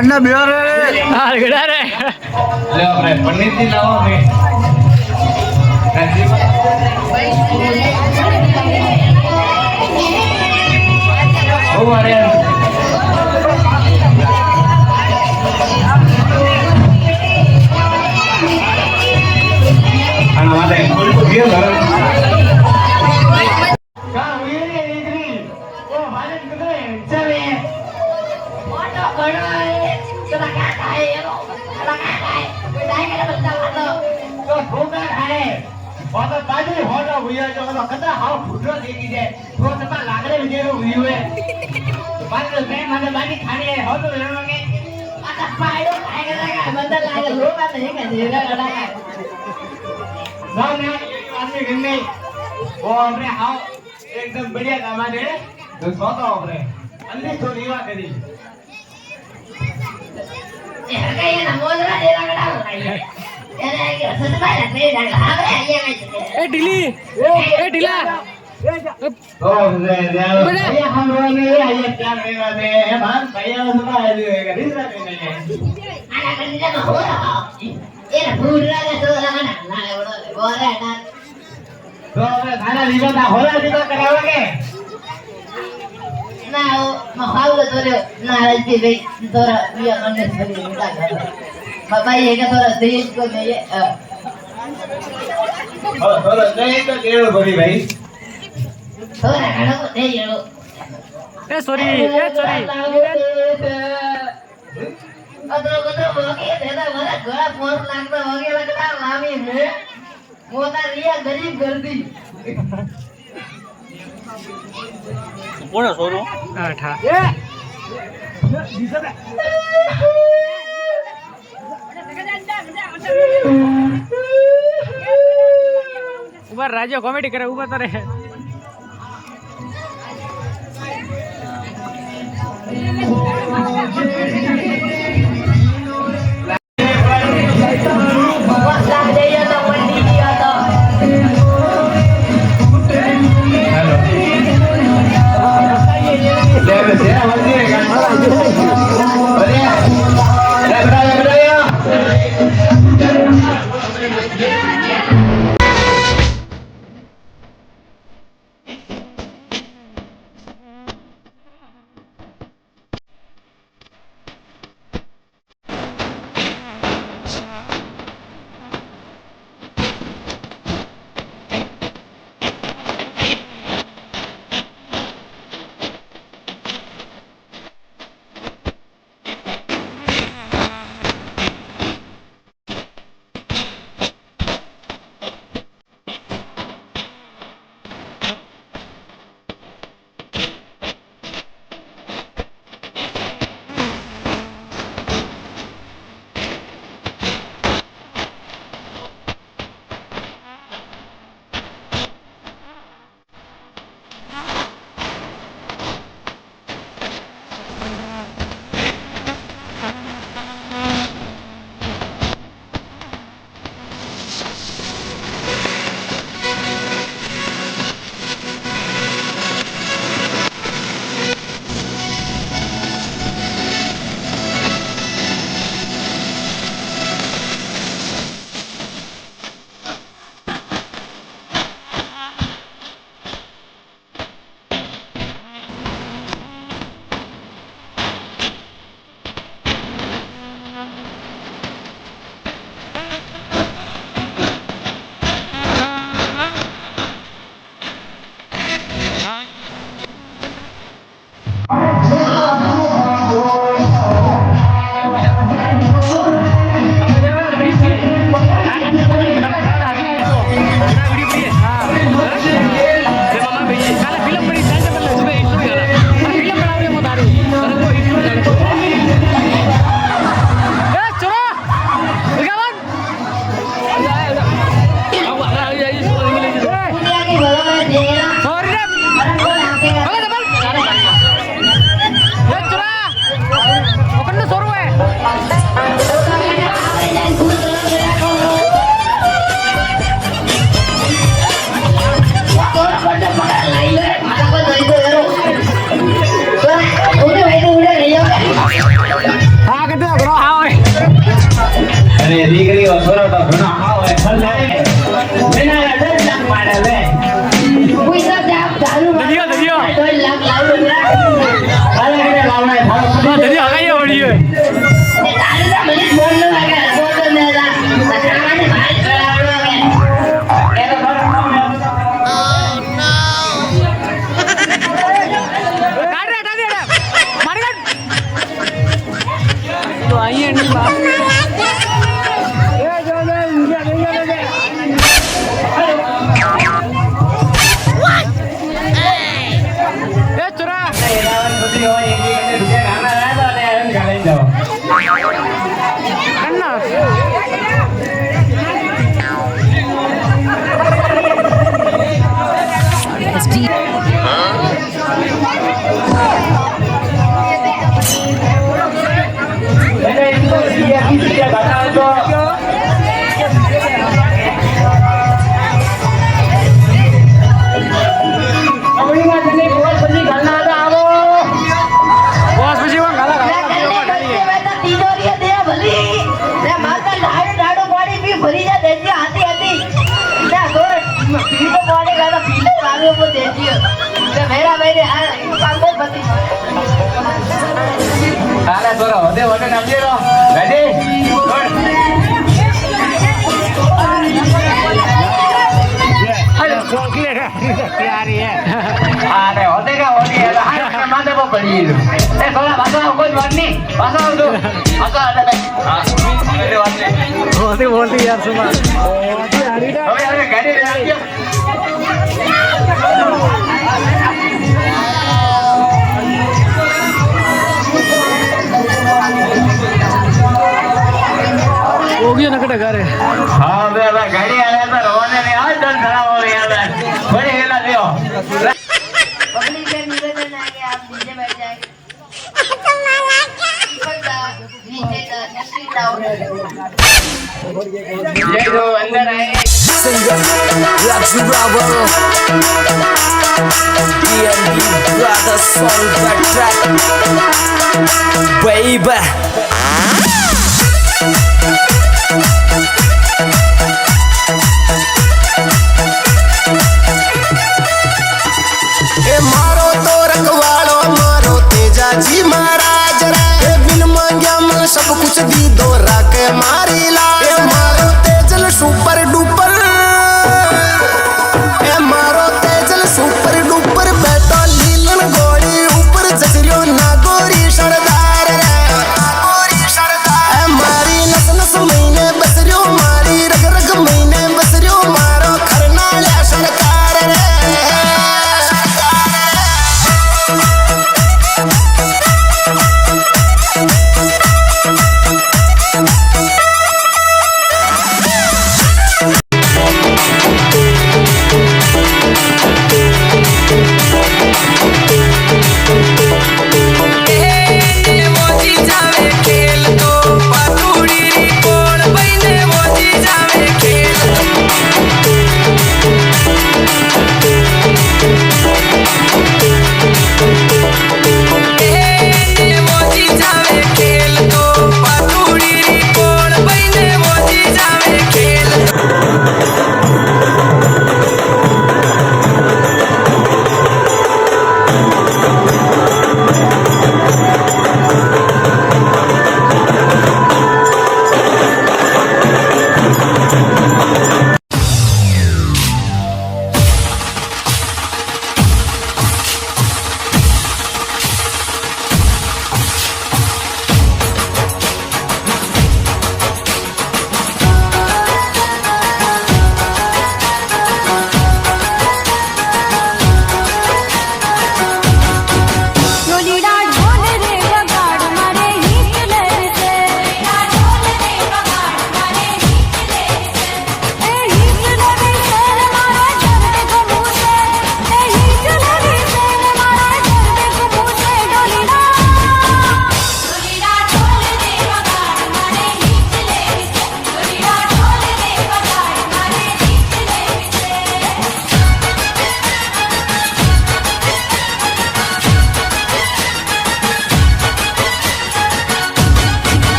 अन्ना बिहार रे हां गड़ा रे ले अपने पंडित जी लाओ मैं ओ अरे आना वाले कोई को दिया घर का हुई रे इधरी ओ भाले किधर है चले फोटो खड़ा है तो लगा है ये लगा है कोई नहीं करे बंदा वाला तो ठोका है और तो ताजी होना हुई है जो तो कदा हाउ फुटो देखी जाए तो तमा लागरे विजय हुई हुए बात में माने बाकी खाने है हो तो लोगे आता पायो खाएगा बंदा लागे लोग आता है कैसे लगा है ना ना आदमी गन्ने वो हमने हाउ एकदम बढ़िया दामाद है तो सोता हमने अन्नी तो रीवा करी ये ना मोजरा दे लगा ए ढीली ए ढीला ओ ये हम लोग ने ये क्या मेरा दे भान भैया सुबह है रीवा करने आना करने का हो रहा ये ना भूल रहा है तो लगा ना बोल रहा है तो હવે ખાના લીધા હોલા લીધા કરાવોગે ના મહાલ તો ના હલતી ભાઈ તોરા પિયા મને ભરી લીધા બાબા ये का तोरा देश को नहीं है तोरा नहीं तो केड़ो भरी भाई तोरा खाना को दे यो ए सॉरी अदर होगे देदा मला गळा फोन लागता होगे लगता लामी है मोता रिया गरीब गर्दी कोण सोरो आठा ए दिसत ऊपर राजा कॉमेडी करे ऊपर तरे અરે દીકરીઓ છોરો તો ઘણો આવો ખલ્લે મેના દસ લાખ પાડે લે કોઈ તો જાપ ચાલુ દરિયો દરિયો 2 લાખ લાવું લે અરે કે લાવણે થાવ દરિયો હગાયો વળ્યો એ તારે તો મને બોલ ન લાગે બોલ ને લા સામાન્ય ભાઈ કરાવડો કે એ તો કાઢ રે મારી કાઢ તો અહીંયા ની બાપ ભરી જા દેજી હાથી હાથી ના ગોર પીલો પાડે ગાડા પીલો લાવ્યો પર દેજી તે મેરા મેરે આ કામ બહુ બતી આલે તોરો હોદે હોદે નામજે રો રેડી ગુડ અરે ચોકલેટ પ્યારી હે અરે હોદે કા હોદી હે આ માથે પર પડી એ થોડા બાસા કોઈ વાત નહીં બાસા આવતો બાસા આલે હા અરે વાત નહીં બોલતી બોલતી યાર સુમા હવે હવે ગાડી લે આવજો हो गया नकट घरे हां बे હવે ગાડી આલે તો રોને ને આ દન ધરાવો યાર બડી હેલા દેઓ પબ્લિક के निवेदन है कि आप डीजे बैठ जाएंगे ये जो अंदर आए Brother song that track baby ए मारो तो रखवाड़ो मारो तेजा जी महाराज रे बिन मांग्या मन सब कुछ दी दो राके मारी ला ए मारो तेजल सुपर डुपर ए मारो तेजल सुपर डुपर बैठो लीलन गोड़ी ऊपर जसरियो नागोरी सरदार रे नागोरी सरदार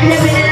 Thank you.